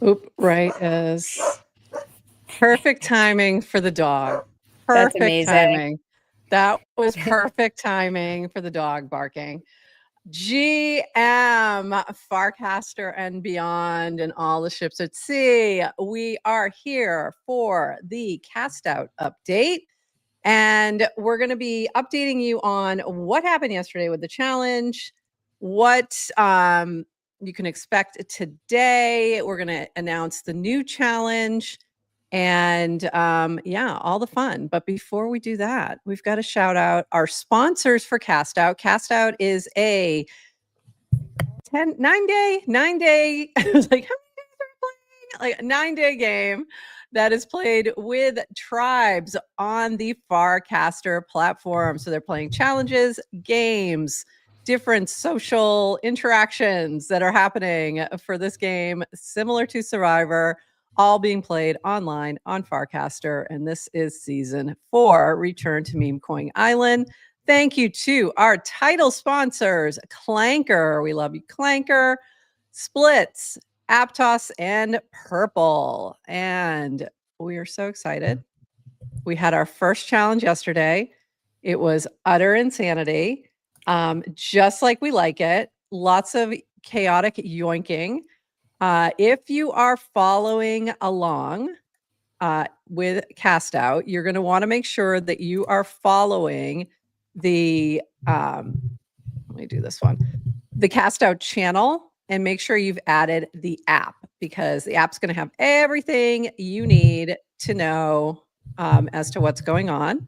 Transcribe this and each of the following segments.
Oop, right is perfect timing for the dog. That's Perfect amazing. timing. That was perfect timing for the dog barking. GM, Farcaster and Beyond, and all the ships at sea. We are here for the CastOut update. And we're going to be updating you on what happened yesterday with the challenge, what you can expect today. We're going to announce the new challenge and yeah, all the fun. But before we do that, we've got to shout out our sponsors for CastOut. CastOut is a 9-day, I was like, how many days are we playing? Like a 9-day game that is played with tribes on the Farcaster platform. So they're playing challenges, games, different social interactions that are happening for this game, similar to Survivor, all being played online on Farcaster. And this is season 4, Return to Meme Coin Island. Thank you to our title sponsors, Clanker. We love you, Clanker, Splits, Aptos, and Purple. And we are so excited. We had our first challenge yesterday. It was utter insanity, just like we like it. Lots of chaotic yoinking. If you are following along with CastOut, you're going to want to make sure that you are following the let me do this one, the CastOut channel, and make sure you've added the app, because the app's going to have everything you need to know as to what's going on,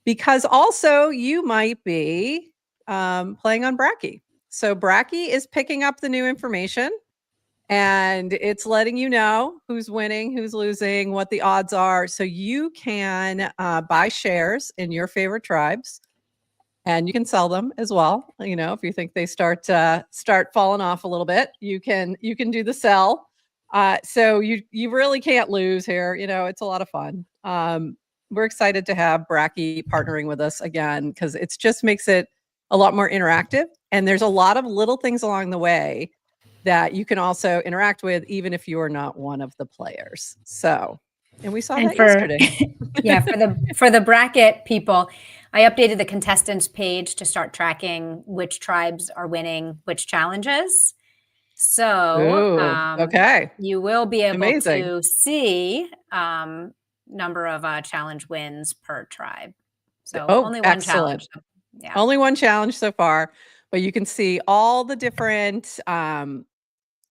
because also you might be playing on Bracky. So Bracky is picking up the new information and it's letting you know who's winning, who's losing, what the odds are. So you can buy shares in your favorite tribes, and you can sell them as well. You know, if you think they start falling off a little bit, you can do the sell. So you really can't lose here. You know, it's a lot of fun. We're excited to have Bracky partnering with us again, because it just makes it a lot more interactive. And there's a lot of little things along the way that you can also interact with, even if you are not one of the players. So, and we saw that yesterday. Yeah, for the bracket people, I updated the contestants page to start tracking which tribes are winning which challenges. So okay, you will be able to see number of challenge wins per tribe. So only one challenge. Yeah, only one challenge so far, but you can see all the different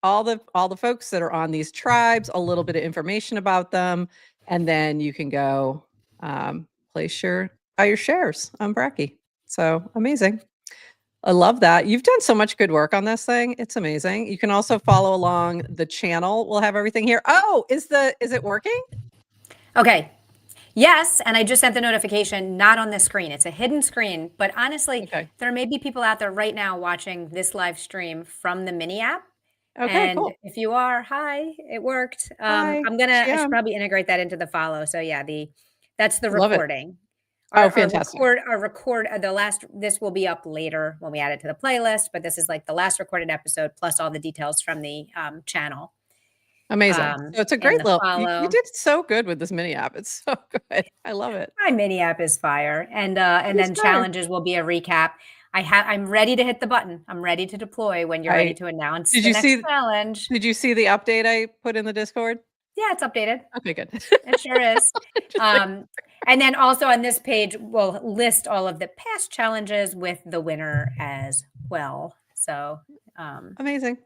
all the folks that are on these tribes, a little bit of information about them, and then you can go place your shares on Bracky. So amazing. I love that. You've done so much good work on this thing. It's amazing. You can also follow along the channel. We'll have everything here. Oh, is it working? Okay. Yes, and I just sent the notification, not on the screen. It's a hidden screen, but honestly, there may be people out there right now watching this live stream from the mini app. Okay, and cool. If you are, hi, it worked. Hi, I should probably integrate that into the follow. So yeah, that's the love recording. Oh, fantastic. This will be up later when we add it to the playlist, but this is like the last recorded episode plus all the details from the channel. Amazing. So it's a great little, you did so good with this mini app. It's so good. I love it. My mini app is fire. And then challenges will be a recap. I'm ready to hit the button. I'm ready to deploy when you're ready to announce the next challenge. Did you see the update I put in the Discord? Yeah, it's updated. Okay, good. It sure is. And then also on this page, we'll list all of the past challenges with the winner as well. So amazing.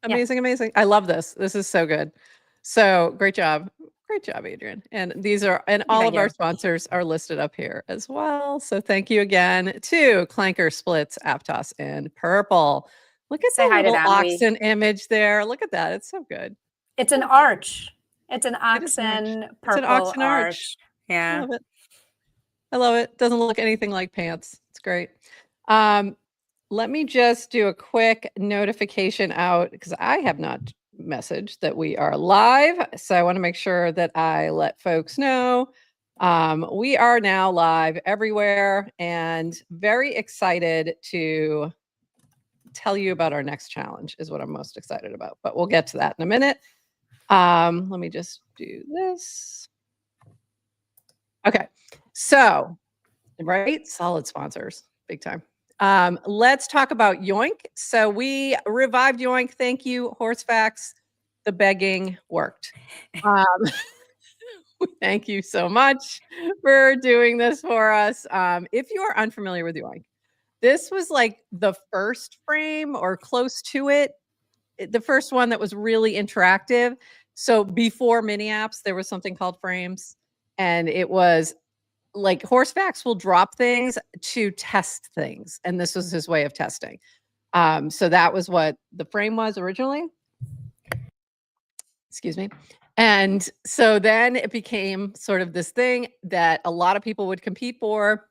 Amazing. Amazing. I love this. This is so good. So great job. Great job, Adrienne. And all of our sponsors are listed up here as well. So thank you again to Clanker, Splits, Aptos, and Purple. Look at that little oxen image there. Look at that. It's so good. It's an arch. It's an oxen purple arch. Yeah. I love it. I love it. Doesn't look anything like pants. It's great. Let me just do a quick notification out, because I have not messaged that we are live. So I want to make sure that I let folks know. We are now live everywhere, and very excited to tell you about our next challenge is what I'm most excited about. But we'll get to that in a minute. Let me just do this. Okay. So, right? Solid sponsors. Big time. Let's talk about Yoink. So we revived Yoink. Thank you, Horsefax. The begging worked. Thank you so much for doing this for us. If you are unfamiliar with Yoink, this was like the first frame or close to it, the first one that was really interactive. So before mini apps, there was something called frames, and it was like Horsefax will drop things to test things, and this was his way of testing. So that was what the frame was originally. Excuse me. And so then it became sort of this thing that a lot of people would compete for.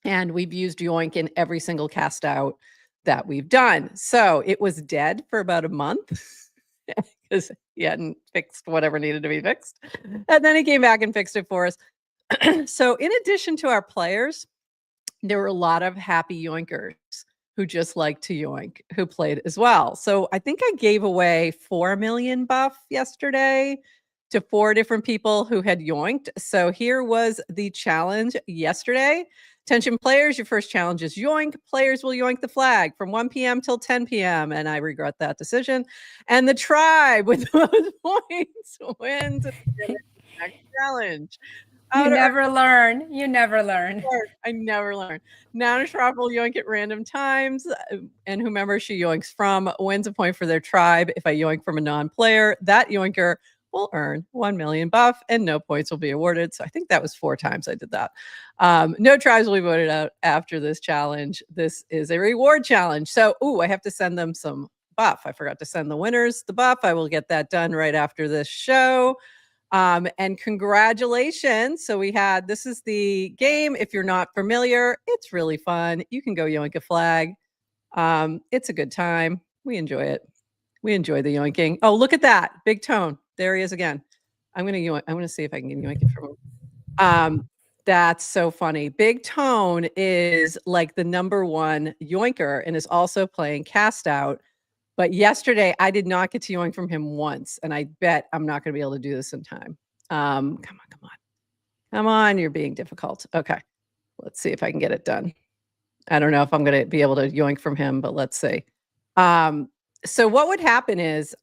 And we've used Yoink in every single cast out that we've done. So it was dead for about a month because he hadn't fixed whatever needed to be fixed. And then he came back and fixed it for us. So in addition to our players, there were a lot of happy yoinkers who just like to yoink who played as well. So I think I gave away 4 million buff yesterday to 4 different people who had yoinked. So here was the challenge yesterday. Attention players, your first challenge is yoink. Players will yoink the flag from 1 p.m. till 10 p.m. And I regret that decision. And the tribe with the most points wins the next challenge. You never learn. You never learn. I never learn. NounishProf will yoink at random times, and whomever she yoinks from wins a point for their tribe. If I yoink from a non-player, that yoinker will earn 1 million buff and no points will be awarded. So I think that was 4 times I did that. No tribes will be voted out after this challenge. This is a reward challenge. So, I have to send them some buff. I forgot to send the winners the buff. I will get that done right after this show. And congratulations. So this is the game. If you're not familiar, it's really fun. You can go yoink a flag. It's a good time. We enjoy it. We enjoy the yoinking. Oh, look at that. Big Tone. There he is again. I'm going to see if I can yoink it from him. That's so funny. Big Tone is like the #1 yoinker and is also playing Cast Out. But yesterday, I did not get to yoink from him once, and I bet I'm not going to be able to do this in time. Come on, you're being difficult. Okay, let's see if I can get it done. I don't know if I'm going to be able to yoink from him, but let's see. So what would happen is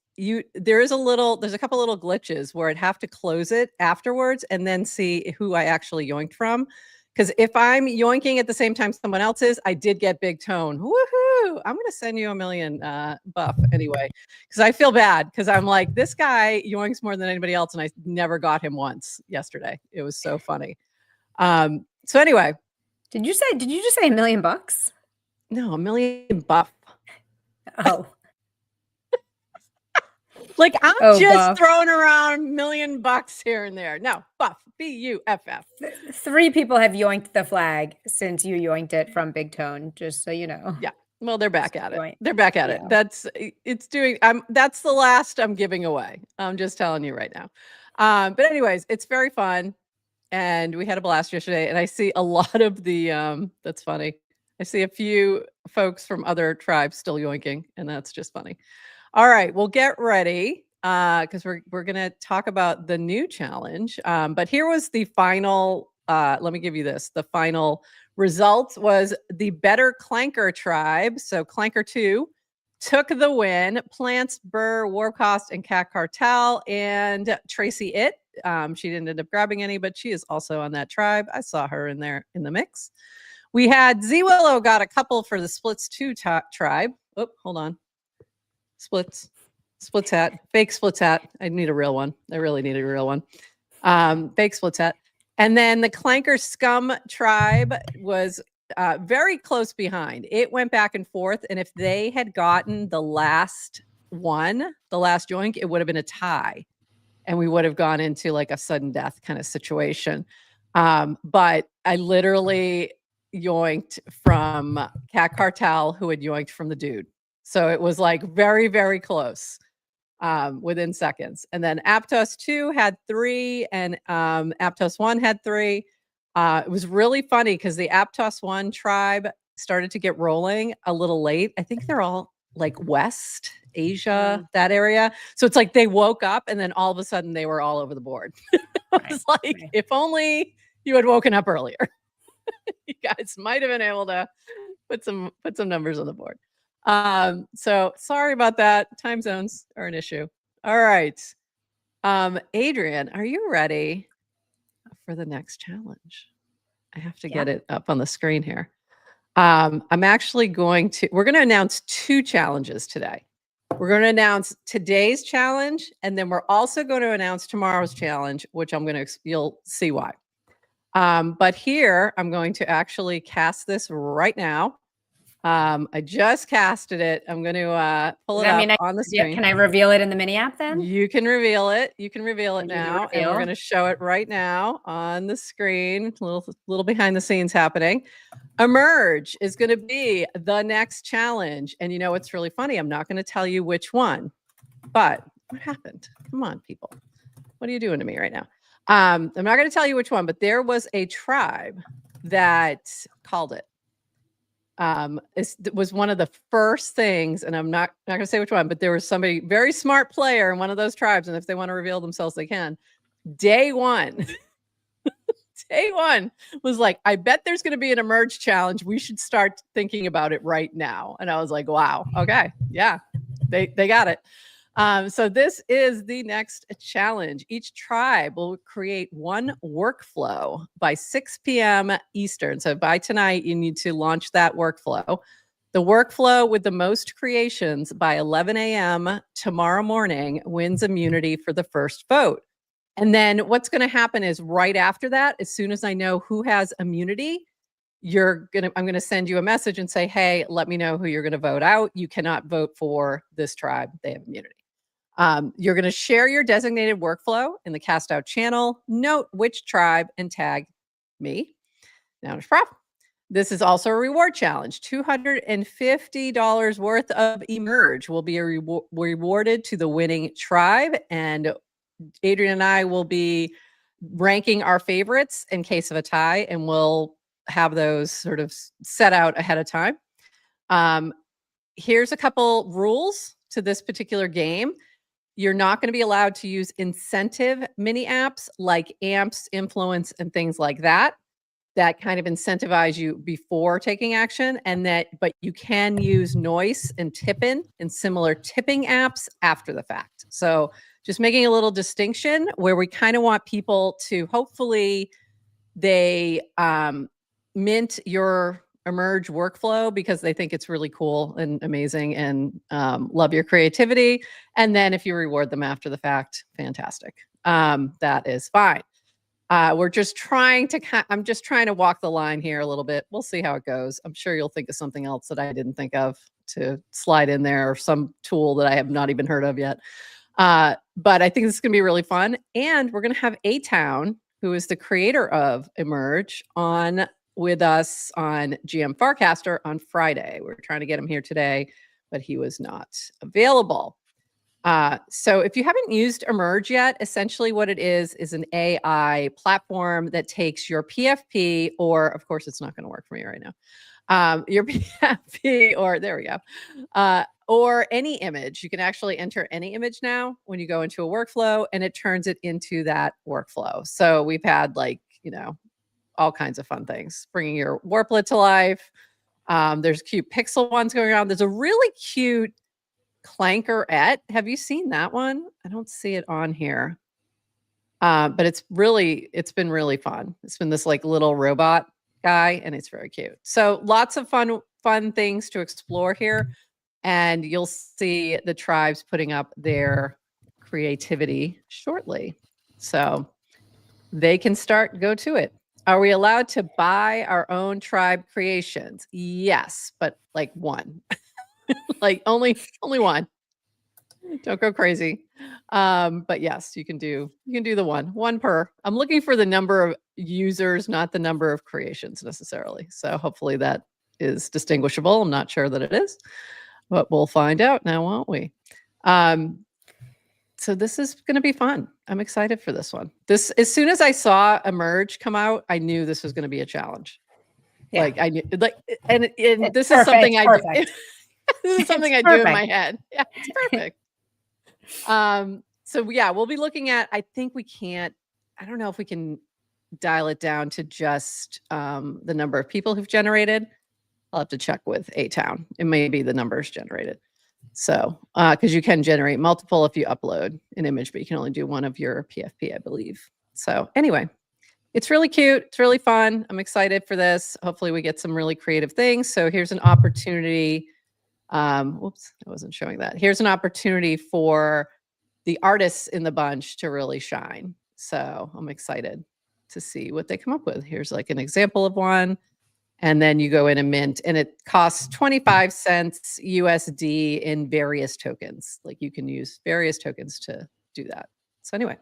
there's a couple little glitches where I'd have to close it afterwards and then see who I actually yoinked from. Because if I'm yoinking at the same time someone else is, I did get Big Tone. Woohoo! I'm going to send you 1 million buff anyway. Because I feel bad. Because I'm like, this guy yoinks more than anybody else. And I never got him once yesterday. It was so funny. So anyway. Did you just say $1 million bucks? No, 1 million buff. Oh. Like I'm just buff. Throwing around $1 million here and there. No, buff. B-U-F-F. 3 people have yoinked the flag since you yoinked it from Big Tone, just so you know. Yeah. Well, they're back at it. They're back at it. That's the last I'm giving away. I'm just telling you right now. But anyways, it's very fun. And we had a blast yesterday. And I see a lot of the that's funny. I see a few folks from other tribes still yoinking, and that's just funny. All right, well, get ready because we're going to talk about the new challenge. But here was the final, let me give you this. The final result was the Better Clanker tribe. So Clanker 2 took the win. Plants, Burr, Warcost, and Cat Cartel, and Tracy It. She didn't end up grabbing any, but she is also on that tribe. I saw her in there in the mix. We had Z-Willow got a couple for the Splits 2 tribe. Oh, hold on. Splits hat, fake splits hat. I need a real one. I really need a real one. Fake splits hat. And then the Clanker Scum tribe was very close behind. It went back and forth. And if they had gotten the last yoink, it would have been a tie. And we would have gone into like a sudden death kind of situation. But I literally yoinked from Cat Cartel, who had yoinked from the dude. So it was like very, very close within seconds. And then Aptos 2 had 3 and Aptos 1 had 3. It was really funny because the Aptos 1 tribe started to get rolling a little late. I think they're all like West Asia, that area. So it's like they woke up and then all of a sudden they were all over the board. It's like, if only you had woken up earlier. You guys might have been able to put some numbers on the board. So sorry about that. Time zones are an issue. All right. Adrienne, are you ready for the next challenge? I have to get it up on the screen here. I'm actually we're going to announce 2 challenges today. We're going to announce today's challenge, and then we're also going to announce tomorrow's challenge, which you'll see why. But here, I'm going to actually cast this right now. I just casted it. I'm going to pull it up on the screen. Can I reveal it in the mini app then? You can reveal it. You can reveal it now. And we're going to show it right now on the screen. A little behind the scenes happening. Emerge is going to be the next challenge. And you know what's really funny? I'm not going to tell you which one. But what happened? Come on, people. What are you doing to me right now? I'm not going to tell you which one, but there was a tribe that called it. It was one of the first things, and I'm not going to say which one, but there was somebody, very smart player in one of those tribes, and if they want to reveal themselves, they can. Day one was like, I bet there's going to be an Emerge challenge. We should start thinking about it right now. And I was like, wow, okay, yeah, they got it. So this is the next challenge. Each tribe will create one workflow by 6 p.m. Eastern. So by tonight, you need to launch that workflow. The workflow with the most creations by 11 a.m. tomorrow morning wins immunity for the first vote. And then what's going to happen is right after that, as soon as I know who has immunity, I'm going to send you a message and say, hey, let me know who you're going to vote out. You cannot vote for this tribe. They have immunity. You're going to share your designated workflow in the CastOut channel, note which tribe, and tag me, NounishProf. This is also a reward challenge. $250 worth of Emerge will be rewarded to the winning tribe. And Adrienne and I will be ranking our favorites in case of a tie, and we'll have those sort of set out ahead of time. Here's a couple rules to this particular game. You're not going to be allowed to use incentive mini apps like Amps, Influence, and things like that kind of incentivize you before taking action, but you can use Noise and Tippin and similar tipping apps after the fact. So just making a little distinction where we kind of want people to hopefully they mint your Emerge workflow because they think it's really cool and amazing and love your creativity. And then if you reward them after the fact, fantastic. That is fine. I'm just trying to walk the line here a little bit. We'll see how it goes. I'm sure you'll think of something else that I didn't think of to slide in there, or some tool that I have not even heard of yet. But I think this is going to be really fun. And we're going to have A-Town, who is the creator of Emerge, on with us on GM Farcaster on Friday. We're trying to get him here today, but he was not available. So if you haven't used Emerge yet, essentially what it is an AI platform that takes your PFP, or of course, it's not going to work for me right now. Your PFP, or there we go, or any image. You can actually enter any image now when you go into a workflow, and it turns it into that workflow. So we've had all kinds of fun things, bringing your Warplet to life. There's cute pixel ones going around. There's a really cute Clankerette. Have you seen that one? I don't see it on here. But it's been really fun. It's been this little robot guy, and it's very cute. So lots of fun things to explore here. And you'll see the tribes putting up their creativity shortly. So they can go to it. Are we allowed to buy our own tribe creations? Yes, but one. only one. Don't go crazy. But yes, you can do the one per. I'm looking for the number of users, not the number of creations necessarily. So hopefully that is distinguishable. I'm not sure that it is, but we'll find out now, won't we? So this is going to be fun. I'm excited for this one. As soon as I saw Emerge come out, I knew this was going to be a challenge. Yeah. I knew, and this is something I do. This is something I do in my head. Yeah, it's perfect. So yeah, we'll be looking at, I think we can't, I don't know if we can dial it down to just the number of people who've generated. I'll have to check with A-Town. It may be the numbers generated. So, because you can generate multiple if you upload an image, but you can only do one of your PFP, I believe. So anyway, it's really cute. It's really fun. I'm excited for this. Hopefully we get some really creative things. So here's an opportunity. Whoops, I wasn't showing that. Here's an opportunity for the artists in the bunch to really shine. So I'm excited to see what they come up with. Here's like an example of one. And then you go in and mint, and it costs 25 cents USD in various tokens. Like you can use various tokens to do that. So anyway,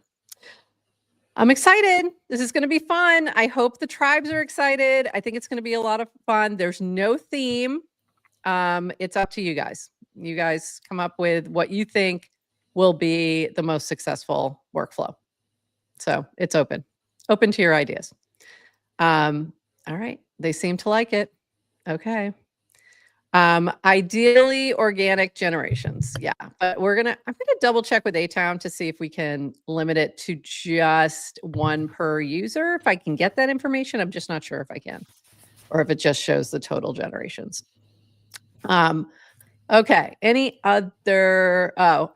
I'm excited. This is going to be fun. I hope the tribes are excited. I think it's going to be a lot of fun. There's no theme. It's up to you guys. You guys come up with what you think will be the most successful workflow. So it's open to your ideas. All right. They seem to like it. Okay. Ideally organic generations. Yeah. But I'm going to double check with A-Town to see if we can limit it to just one per user. If I can get that information, I'm just not sure if I can, or if it just shows the total generations. Okay. Any other, oh,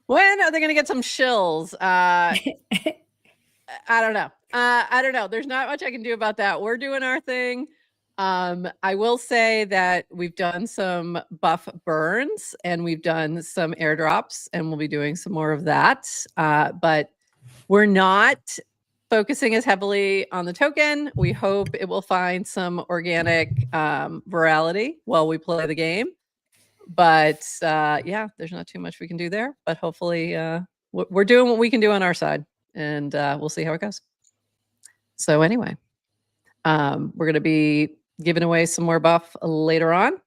when are they going to get some shills? I don't know. I don't know. There's not much I can do about that. We're doing our thing. I will say that we've done some buff burns and we've done some airdrops, and we'll be doing some more of that. But we're not focusing as heavily on the token. We hope it will find some organic virality while we play the game. But yeah, there's not too much we can do there. But hopefully we're doing what we can do on our side, and we'll see how it goes. So anyway, we're going to be giving away some more buff later on.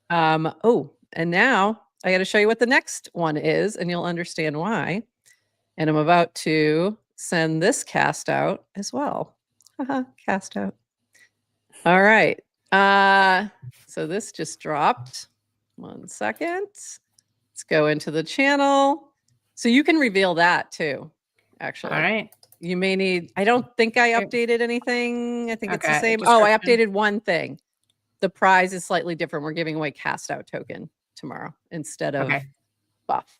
Oh, and now I got to show you what the next one is, and you'll understand why. And I'm about to send this cast out as well. Cast out. All right. So this just dropped. 1 second. Let's go into the channel. So you can reveal that too, actually. All right. You may need, I don't think I updated anything. I think it's the same. Oh, I updated one thing. The prize is slightly different. We're giving away CastOut token tomorrow instead of buff.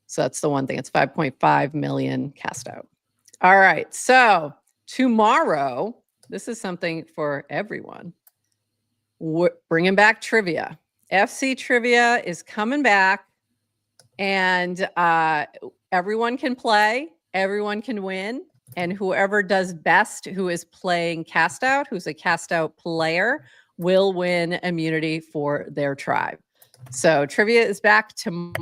So that's the one thing. It's 5.5 million CastOut. All right. So tomorrow, this is something for everyone. We're bringing back trivia. FC trivia is coming back, and everyone can play. Everyone can win. And whoever does best, who is playing CastOut, who's a CastOut player, will win immunity for their tribe. So trivia is back.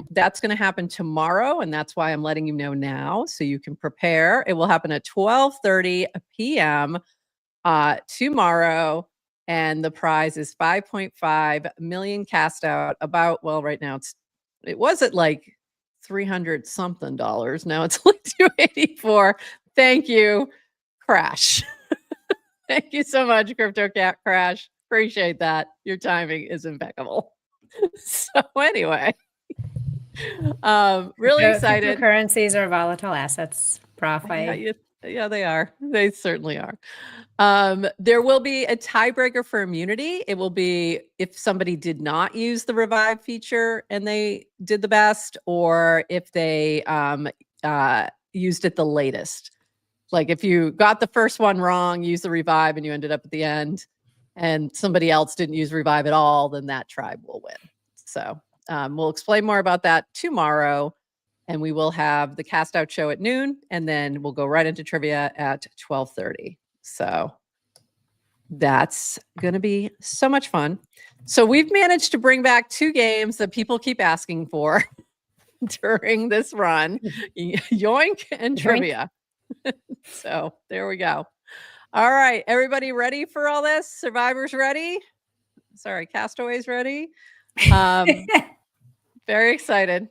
That's going to happen tomorrow, and that's why I'm letting you know now so you can prepare. It will happen at 12:30 p.m. Tomorrow, and the prize is 5.5 million CastOut. About, well, right now it was at like $300 something. Now it's like $284. Thank you, Crash. Thank you so much, Crypto Cat Crash. Appreciate that. Your timing is impeccable. So anyway, really excited. Currencies are volatile assets, Prof. Yeah, they are. They certainly are. There will be a tiebreaker for immunity. It will be if somebody did not use the revive feature and they did the best, or if they used it the latest. Like if you got the first one wrong, use the revive, and you ended up at the end, and somebody else didn't use revive at all, then that tribe will win. So we'll explain more about that tomorrow, and we will have the CastOut show at noon, and then we'll go right into trivia at 12:30. So that's going to be so much fun. So we've managed to bring back 2 games that people keep asking for during this run, Yoink and Trivia. So there we go. All right, everybody ready for all this? Survivors ready? Sorry, castaways ready? Very excited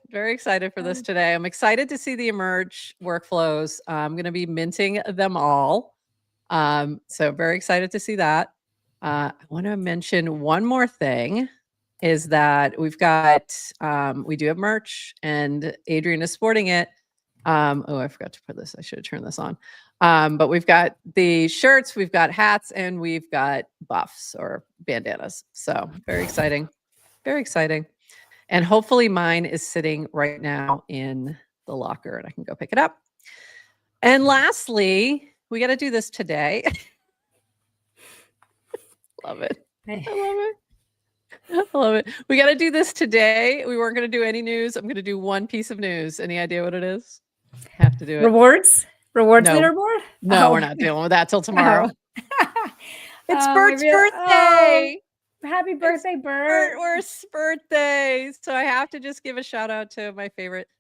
for this today. I'm excited to see the emerge workflows. I'm going to be minting them all. So very excited to see that. I want to mention one more thing. is that we've got, we do have merch, and Adrienne is sporting it. Oh, I forgot to put this. I should have turned this on. But we've got the shirts, we've got hats, and we've got buffs or bandanas. So very exciting. Very exciting. And hopefully mine is sitting right now in the locker and I can go pick it up. And lastly, we got to do this today. Love it. I love it. I love it. We got to do this today. We weren't going to do any news. I'm going to do one piece of news. Any idea what it is? Have to do it. Rewards No. leaderboard? No, we're not dealing with that till tomorrow. It's Bert's birthday. Happy birthday, Bert. Bert's birthday. So I have to just give a shout out to my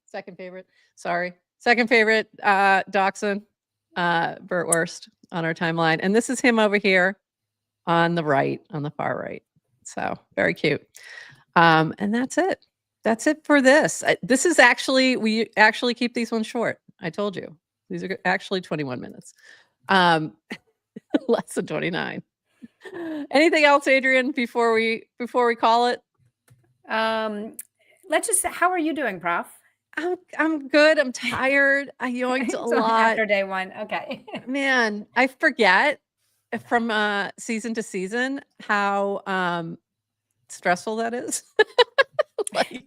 second favorite dachshund, Bert Worst on our timeline. And this is him over here on the far right. So very cute. And that's it. That's it for this. This is we actually keep these ones short. I told you. These are actually 21 minutes. Less than 29. Anything else, Adrienne, before we call it? Let's just, how are you doing, Prof? I'm good. I'm tired. I yoinked a lot after day one. Okay. Man, I forget from season to season how stressful that is. Like,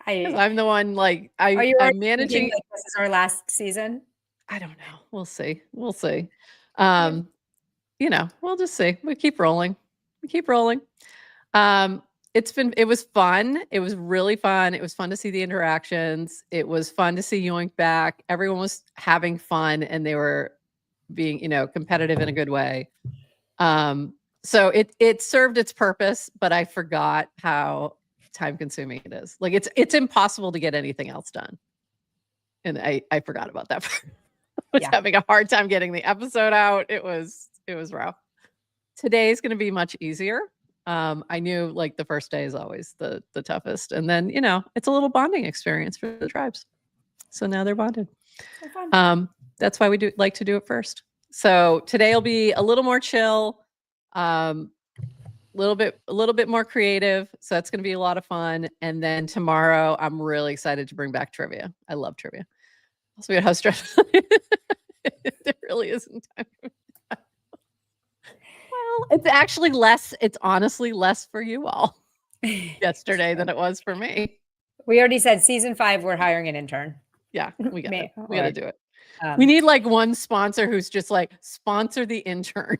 I'm the one I'm managing. Like this is our last season. I don't know. We'll see. We'll see. We'll just see. We keep rolling. It was fun. It was really fun. It was fun to see the interactions. It was fun to see Yoink back. Everyone was having fun and they were being, competitive in a good way. So it served its purpose, but I forgot how time consuming it is. Like it's impossible to get anything else done. And I forgot about that. I was having a hard time getting the episode out. It was rough. Today's going to be much easier. I knew the first day is always the toughest. And then, it's a little bonding experience for the tribes. So now they're bonded. That's why we like to do it first. So today will be a little more chill, a little bit more creative. So that's going to be a lot of fun. And then tomorrow I'm really excited to bring back trivia. I love trivia. Also, we had how stressful. There really isn't time for that. Well, it's actually less. It's honestly less for you all yesterday than it was for me. We already said season 5, we're hiring an intern. Yeah, we got to do it. We need one sponsor who's just sponsor the intern.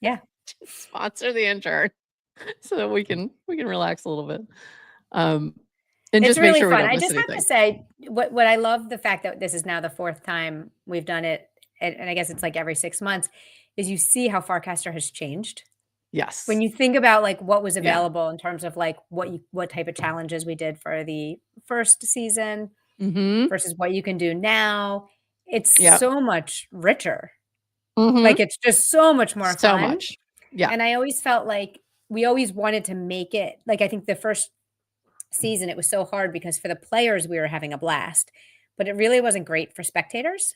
Yeah. Just sponsor the intern so that we can relax a little bit. And it's just really make sure fun. we don't I miss just anything. have to say what I love the fact that this is now the 4th time we've done it. And I guess it's every 6 months is you see how Farcaster has changed. Yes. When you think about what was available in terms of what type of challenges we did for the first season versus what you can do now, it's so much richer. It's just so much more fun. So much. Yeah. And I always felt we always wanted to make it I think the first season it was so hard because for the players we were having a blast, but it really wasn't great for spectators.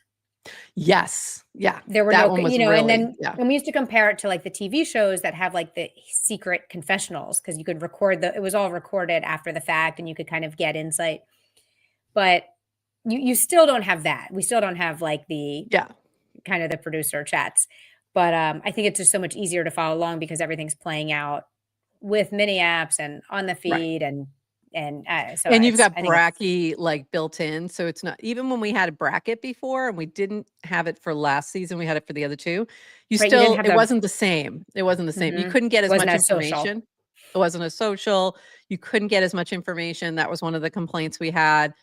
Yes. Yeah. There were and then and we used to compare it to the TV shows that have the secret confessionals because you could record it was all recorded after the fact and you could kind of get insight. But you still don't have that. We still don't have the kind of the producer chats. But I think it's just so much easier to follow along because everything's playing out with mini apps and on the feed and you've got Bracky built in, so it's not even when we had a bracket before and we didn't have it for last season, we had it for the other two. It wasn't the same. It wasn't the same. You couldn't get as much information. It wasn't a social. You couldn't get as much information. That was one of the complaints we had.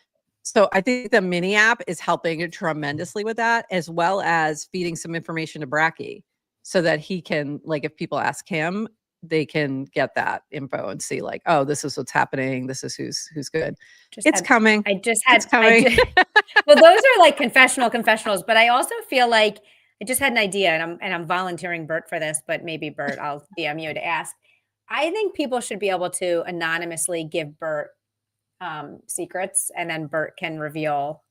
So I think the mini app is helping tremendously with that, as well as feeding some information to Bracky so that he can if people ask him, they can get that info and see oh, this is what's happening. This is who's good. It's coming. Well, those are confessionals, but I also feel I just had an idea and I'm volunteering Bert for this, but maybe Bert, I'll DM you to ask. I think people should be able to anonymously give Bert secrets and then Bert can reveal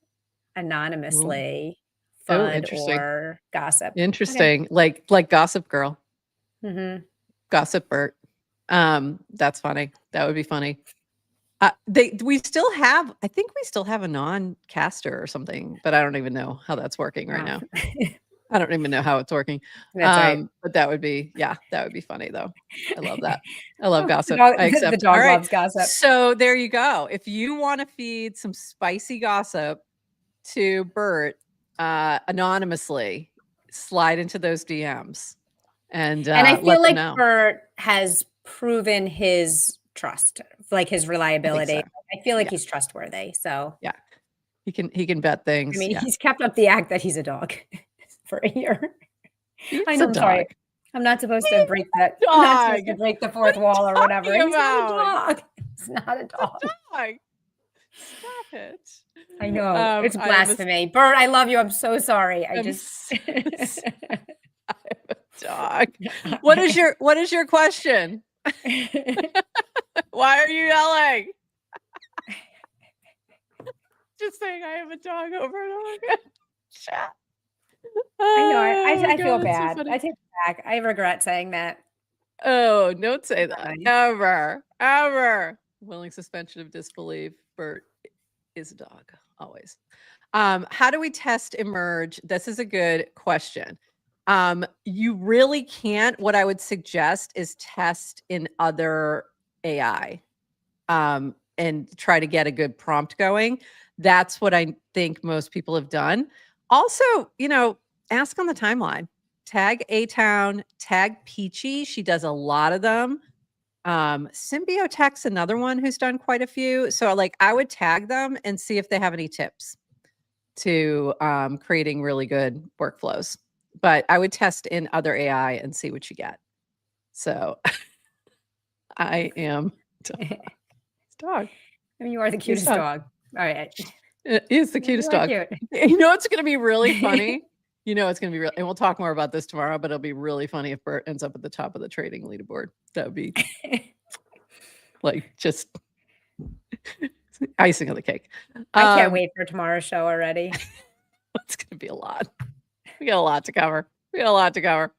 anonymously FUD or gossip. Interesting. Okay. Like Gossip Girl. Mm-hmm. Gossip Bert. That's funny. That would be funny. We still have, I think we still have a non-caster or something, but I don't even know how that's working right now. I don't even know how it's working. That's right. But that would be, that would be funny though. I love that. I love gossip. The dog loves gossip. So there you go. If you want to feed some spicy gossip to Bert anonymously, slide into those DMs and I feel like Bert has proven his trust, like his reliability. I feel like he's trustworthy. So yeah, he can bet things. I mean, he's kept up the act that he's a dog for a year. I know. I'm sorry. I'm not supposed to break that. I'm not supposed to break the fourth wall or whatever. He's not a dog. He's not a dog. Stop it. I know. It's blasphemy. Bert, I love you. I'm so sorry. I'm a dog. What is your question? Why are you yelling? Just saying I have a dog over and over again. Chat. I know. I feel bad. So I take it back. I regret saying that. Oh, don't say that. Ever. Willing suspension of disbelief. Bert is a dog, always. How do we test emerge? This is a good question. You really can't. What I would suggest is test in other AI and try to get a good prompt going. That's what I think most people have done. Also, ask on the timeline. Tag A-Town, tag Peachy. She does a lot of them. Symbiotech's another one who's done quite a few. So I would tag them and see if they have any tips to creating really good workflows. But I would test in other AI and see what you get. So I am dog. I mean, you are the cutest dog. All right. He's the cutest dog. Cute. It's going to be really funny. It's going to be real. And we'll talk more about this tomorrow, but it'll be really funny if Bert ends up at the top of the trading leaderboard. That would be just icing on the cake. I can't wait for tomorrow's show already. It's going to be a lot. We got a lot to cover.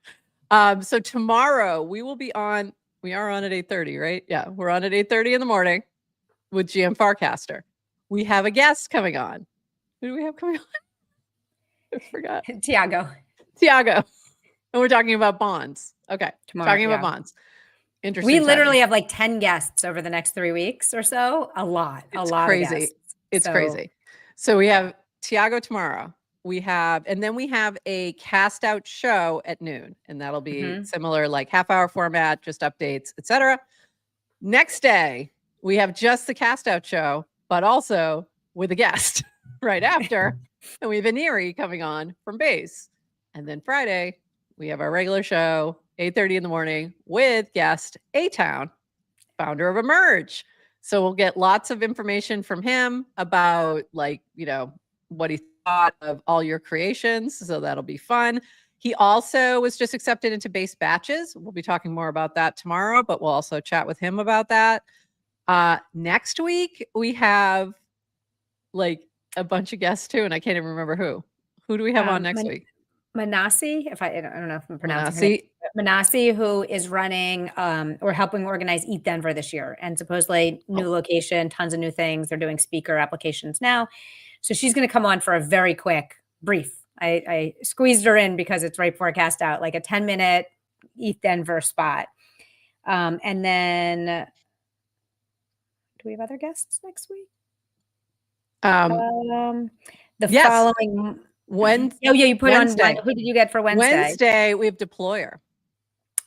So tomorrow we will be on. We are on at 8:30, right? Yeah, we're on at 8:30 in the morning with GM Farcaster. We have a guest coming on. Who do we have coming on? I forgot. Tiago. And we're talking about bonds. Okay. Tomorrow, talking about bonds. Interesting. We literally have 10 guests over the next 3 weeks or so. A lot crazy. Of guests. It's crazy. So we have Tiago tomorrow. And then we have a cast out show at noon, and that'll be similar, half-hour format, just updates, etc. Next day, we have just the cast out show, but also with a guest right after. And we have Aniri coming on from base. And then Friday, we have our regular show, 8:30 in the morning, with guest A-Town, founder of Emerge. So we'll get lots of information from him about what he thought of all your creations. So that'll be fun. He also was just accepted into base batches. We'll be talking more about that tomorrow, but we'll also chat with him about that. Next week, we have a bunch of guests too, and I can't even remember who. Who do we have on next week? Manasi, I don't know if I'm pronouncing it. Manasi, who is running or helping organize Eat Denver this year, and supposedly new location, tons of new things. They're doing speaker applications now. So she's going to come on for a very quick brief. I squeezed her in because it's right before a cast out, a 10-minute Eat Denver spot. And then do we have other guests next week? Following Wednesday. Oh yeah, you put Wednesday. On. Who did you get for Wednesday? Wednesday we have Deployer.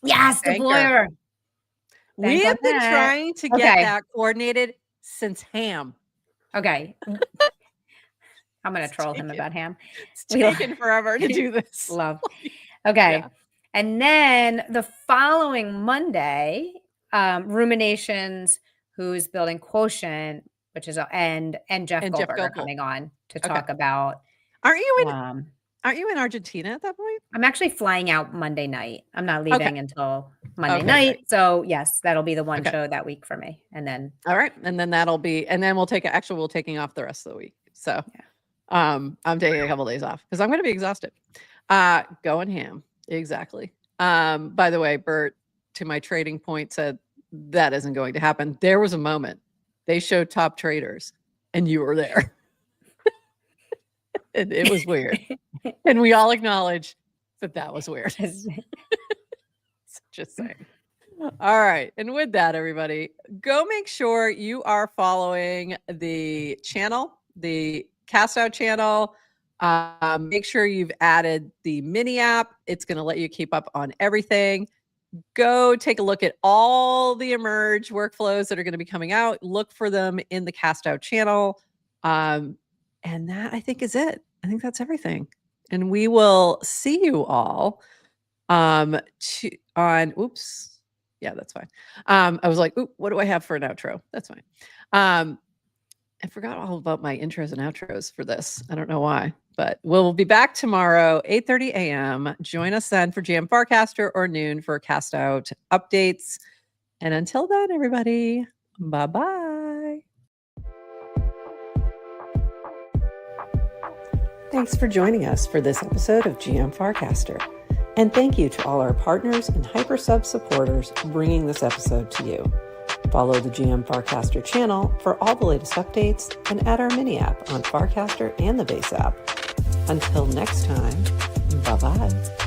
Yes, Deployer. We have been trying to get that coordinated since Ham. Okay. I'm going to troll him about Ham. It's taken forever to do this. Love. Okay. Yeah. And then the following Monday, Ruminations, who's building Quotient, which is and Jeff Goldberg are coming on to talk about. Aren't you in Argentina at that point? I'm actually flying out Monday night. I'm not leaving until Monday night. Great. So yes, that'll be the one show that week for me. And then all right. And then we'll taking off the rest of the week. So I'm taking a couple of days off because I'm going to be exhausted. Going Ham. Exactly. By the way, Bert, to my trading point, said that isn't going to happen. There was a moment they showed top traders and you were there. And it was weird. And we all acknowledge that was weird. Just saying. All right. And with that, everybody, go make sure you are following the channel, the CastOut channel. Make sure you've added the mini app. It's going to let you keep up on everything. Go take a look at all the Emerge workflows that are going to be coming out. Look for them in the CastOut channel. And that, I think, is it. I think that's everything. And we will see you all oops. Yeah, that's fine. I was like, what do I have for an outro? That's fine. I forgot all about my intros and outros for this. I don't know why, but we'll be back tomorrow, 8:30 a.m. Join us then for Jam Farcaster or noon for CastOut updates. And until then, everybody, bye-bye. Thanks for joining us for this episode of GM Farcaster. And thank you to all our partners and HyperSub supporters bringing this episode to you. Follow the GM Farcaster channel for all the latest updates and add our mini app on Farcaster and the base app. Until next time, bye-bye.